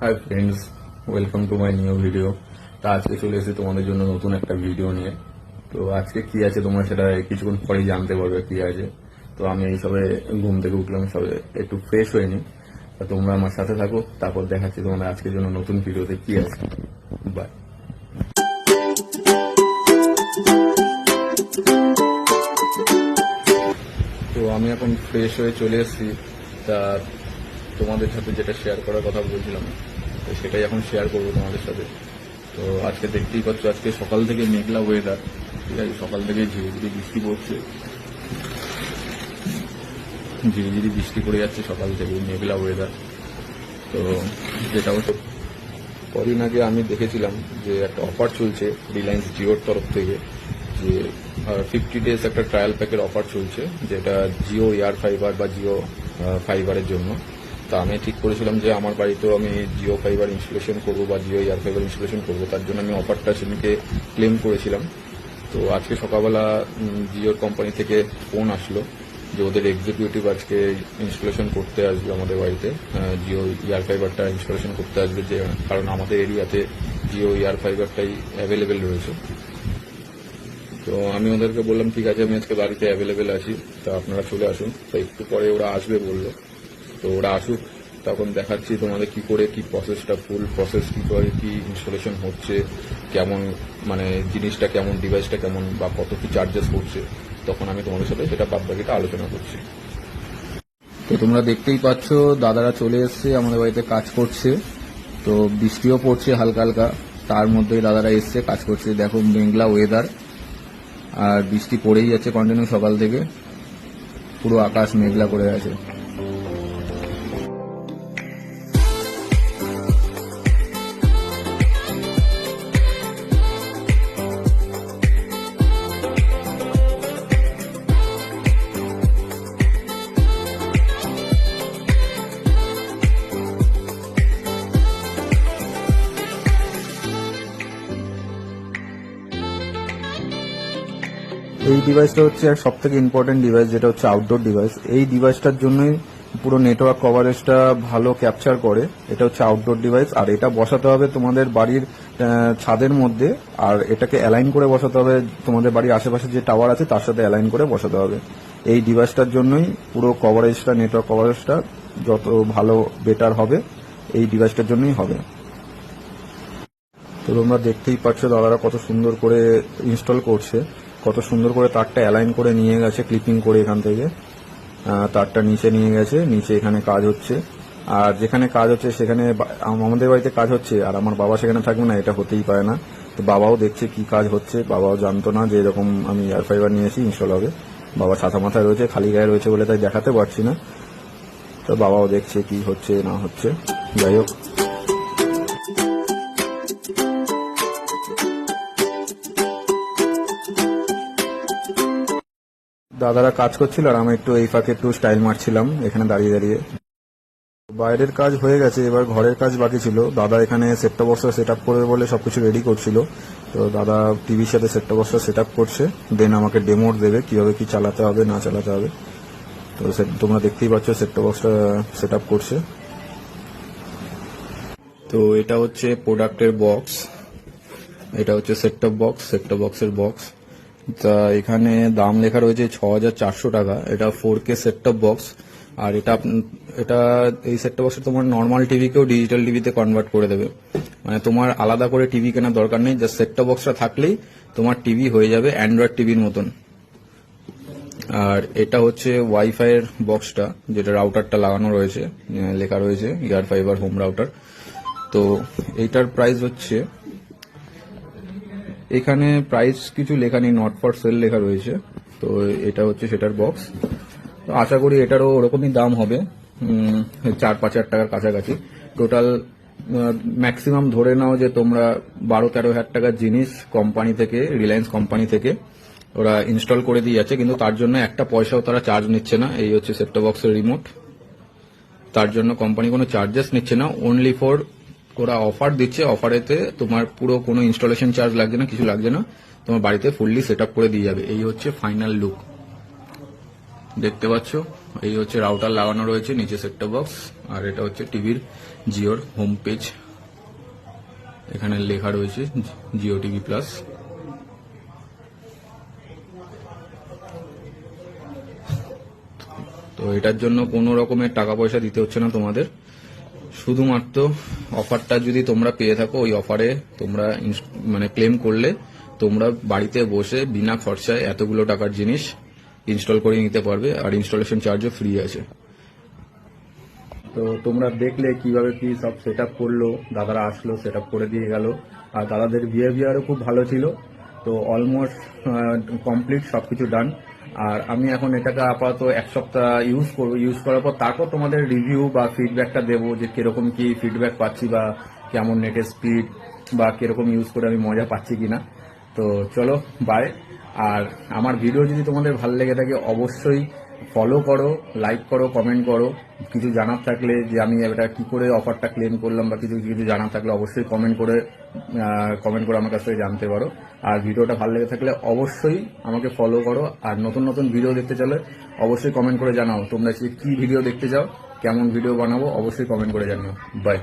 Hi friends, welcome to my new video. তা আজকে চলে এসেছি তোমাদের জন্য নতুন একটা ভিডিও নিয়ে। তো আজকে কি আছে তোমরা সেটা কিছুক্ষণ পরেই জানতে পারবে কি আছে। তো আমি এই সবে ঘুম থেকে উঠলাম, সবে একটু ফ্রেশ হয়ে নি। তা তোমরা আমার সাথে থাকো, তারপর দেখাচ্ছি তোমাদের আজকের জন্য নতুন ভিডিওতে কি আছে। বাই। তো আমি এখন ফ্রেশ হয়ে চলে এসেছি। তা তোমাদের সাথে যেটা শেয়ার করার কথা বলছিলাম, তো সেটাই এখন শেয়ার করবো তোমাদের সাথে। তো আজকে দেখতেই পাচ্ছ, আজকে সকাল থেকে মেঘলা ওয়েদার, ঠিক আছে। সকাল থেকে ঝিরিঝিরি বৃষ্টি পড়ছে, ঝিরিঝিরি বৃষ্টি পড়ে যাচ্ছে সকাল থেকে, মেঘলা ওয়েদার। তো যেটা হচ্ছে, কদিন আগে আমি দেখেছিলাম যে একটা অফার চলছে রিলায়েন্স জিওর তরফ থেকে, যে 50 ডেজ একটা ট্রায়াল প্যাকের অফার চলছে, যেটা জিও এয়ার ফাইবার বা জিও ফাইবারের জন্য। তা আমি ঠিক করেছিলাম যে আমার বাড়িতেও আমি জিও ফাইবার ইনস্টলেশন করবো বা জিও এয়ার ফাইবার ইনস্টলেশন করবো, তার জন্য আমি অফারটা সেদিনকে ক্লেম করেছিলাম। তো আজকে সকালবেলা জিওর কোম্পানি থেকে ফোন আসলো যে ওদের এক্সিকিউটিভ আজকে ইনস্টলেশন করতে আসবে আমাদের বাড়িতে, জিও এয়ার ফাইবারটা ইনস্টলেশন করতে আসবে, যে কারণ আমাদের এরিয়াতে জিও এয়ার ফাইবারটাই অ্যাভেলেবেল রয়েছে। তো আমি ওদেরকে বললাম ঠিক আছে, আমি আজকে বাড়িতে অ্যাভেলেবেল আছি, তা আপনারা চলে আসুন। তো একটু পরে ওরা আসবে বললো। তো ওরা আসুক, তখন দেখাচ্ছি তোমাদের কি করে কি প্রসেসটা, ফুল প্রসেস কি করে কি ইনস্টলেশন হচ্ছে, কেমন মানে জিনিসটা কেমন, ডিভাইসটা কেমন, বা কত কি চার্জেস পড়ছে, তখন আমি তোমাদের সাথে সেটা বাদবাকিটা আলোচনা করছি। তো তোমরা দেখতেই পাচ্ছ দাদারা চলে এসছে আমাদের বাড়িতে কাজ করছে। তো বৃষ্টিও পড়ছে হালকা হালকা, তার মধ্যেই দাদারা এসছে কাজ করছে। দেখো মেঘলা ওয়েদার, আর বৃষ্টি পড়েই যাচ্ছে কন্টিনিউ সকাল থেকে, পুরো আকাশ মেঘলা করে আছে। এই ডিভাইসটা হচ্ছে এক সব থেকে ইম্পর্টেন্ট ডিভাইস, যেটা হচ্ছে আউটডোর ডিভাইস। এই ডিভাইসটার জন্যই পুরো নেটওয়ার্ক কভারেজটা ভালো ক্যাপচার করে। এটা হচ্ছে আউটডোর ডিভাইস, আর এটা বসাতে হবে তোমাদের বাড়ির ছাদের মধ্যে, আর এটাকে অ্যালাইন করে বসাতে হবে তোমাদের বাড়ির আশেপাশে যে টাওয়ার আছে তার সাথে অ্যালাইন করে বসাতে হবে। এই ডিভাইসটার জন্যই পুরো কভারেজটা, নেটওয়ার্ক কভারেজটা যত ভালো বেটার হবে এই ডিভাইসটার জন্যই হবে। তো তোমরা দেখতেই পাচ্ছ দাদারা কত সুন্দর করে ইনস্টল করছে, কত সুন্দর করে তারটা অ্যালাইন করে নিয়ে গেছে, ক্লিপিং করে এখান থেকে তারটা নিচে নিয়ে গেছে। নিচে এখানে কাজ হচ্ছে, আর যেখানে কাজ হচ্ছে সেখানে আমাদের বাড়িতে কাজ হচ্ছে, আর আমার বাবা সেখানে থাকবে না, এটা হতেই পারে না। তো বাবাও দেখছে কি কাজ হচ্ছে, বাবাও জানতো না যে এরকম আমি এয়ার ফাইবার নিয়েছি ইনস্টল হবে। বাবা ছাতা মাথায় রয়েছে, খালি গায়ে রয়েছে বলে তাই দেখাতে পারছি না। তো বাবাও দেখছে কি হচ্ছে না হচ্ছে। যাই হোক, দাদারা কাজ করছিল আর আমি একটু এই ফাঁকে একটু স্টাইল মারছিলাম এখানে দাঁড়িয়ে দাঁড়িয়ে। বাইরের কাজ হয়ে গেছে, এবার ঘরের কাজ বাকি ছিল। দাদা এখানে সেটটপ বক্সটা সেট আপ করবে বলে সবকিছু রেডি করছিল। তো দাদা টিভির সাথে সেটটপ বক্সটা সেট আপ করছে, দেন আমাকে ডেমো দেবে কিভাবে কি চালাতে হবে না চালাতে হবে। তো তোমরা দেখতেই পাচ্ছ সেটটপ বক্সটা সেট আপ করছে। তো এটা হচ্ছে প্রোডাক্টের বক্স, এটা হচ্ছে সেটটপ বক্স, সেটটপ বক্সের বক্স। তা এখানে দাম লেখা রয়েছে 6400 টাকা। এটা 4K সেটটপ বক্স, আর এটা এই সেটটপ বক্সে তোমার নর্মাল টিভিকেও ডিজিটাল টিভিতে কনভার্ট করে দেবে। মানে তোমার আলাদা করে টিভি কেনার দরকার নেই, জাস্ট সেটটপ বক্সটা থাকলেই তোমার টিভি হয়ে যাবে অ্যান্ড্রয়েড টিভির মতন। আর এটা হচ্ছে ওয়াইফাই এর বক্সটা, যেটা রাউটারটা লাগানো রয়েছে, লেখা রয়েছে এয়ার ফাইবার হোম রাউটার। তো এইটার প্রাইস হচ্ছে, এখানে প্রাইস কিছু লেখা নেই, নট ফর সেল লেখা রয়েছে। তো এটা হচ্ছে সেটার বক্স। তো আশা করি এটারও ওরকমই দাম হবে, 4-5 হাজার টাকার কাছাকাছি। টোটাল ম্যাক্সিমাম ধরে নাও যে তোমরা 12-13 হাজার টাকার জিনিস কোম্পানি থেকে, রিলায়েন্স কোম্পানি থেকে ওরা ইনস্টল করে দিয়ে যাচ্ছে, কিন্তু তার জন্য একটা পয়সাও তারা চার্জ নিচ্ছে না। এই হচ্ছে সেটটপ বক্সের রিমোট, তার জন্য কোম্পানি কোনো চার্জেস নিচ্ছে না, অনলি ফর ওরা অফার দিচ্ছে। অফারেতে তোমার পুরো কোনো ইনস্টলেশন চার্জ লাগছে না, কিছু লাগছে না, তোমার বাড়িতে ফুললি সেট আপ করে দিয়ে যাবে। এই হচ্ছে ফাইনাল লুক, দেখতে পাচ্ছ। এই হচ্ছে রাউটার লাগানো রয়েছে, নিচে সেটটপ বক্স, আর এটা হচ্ছে টিভির জিওর হোম পেজ, এখানে লেখা রয়েছে জিও টিভি প্লাস। তো এটার জন্য কোনো রকমের টাকা পয়সা দিতে হচ্ছে না তোমাদের, শুধুমাত্র অফারটা যদি তোমরা পেয়ে থাকো ওই অফারে তোমরা মানে ক্লেম করলে তোমরা বাড়িতে বসে বিনা খরচায় এতগুলো টাকার জিনিস ইনস্টল করে নিতে পারবে, আর ইনস্টলেশন চার্জও ফ্রি আছে। তো তোমরা দেখলে কিভাবে কি সব সেট আপ করলো, দাদারা আসলো সেট আপ করে দিয়ে গেল, আর দাদাদের বিহেভিয়ারও খুব ভালো ছিল। তো অলমোস্ট কমপ্লিট সবকিছু ডান। আর আমি এখন এটাকে আপাতত এক সপ্তাহ ইউজ করবো, ইউজ করার পর তারপর তোমাদের রিভিউ বা ফিডব্যাকটা দেবো যে কিরকম কি ফিডব্যাক পাচ্ছি বা কেমন নেটের স্পিড বা কিরকম ইউজ করে আমি মজা পাচ্ছি কিনা। তো চলো বাই। আর আমার ভিডিও যদি তোমাদের ভালো লেগে থাকে অবশ্যই ফলো করো, লাইক করো, কমেন্ট করো। কিছু জানার থাকলে যে আমি এটা কি করে অফারটা ক্লেম করলাম বা কিছু কিছু জানার থাকলে অবশ্যই কমেন্ট করে আমার কাছ থেকে জানতে পারো। আর ভিডিওটা ভালো লেগে থাকলে অবশ্যই আমাকে ফলো করো। আর নতুন নতুন ভিডিও দেখতে চাইলে অবশ্যই কমেন্ট করে জানাও তোমরা কি ভিডিও দেখতে চাও, কেমন ভিডিও বানাবো অবশ্যই কমেন্ট করে জানিও। বাই।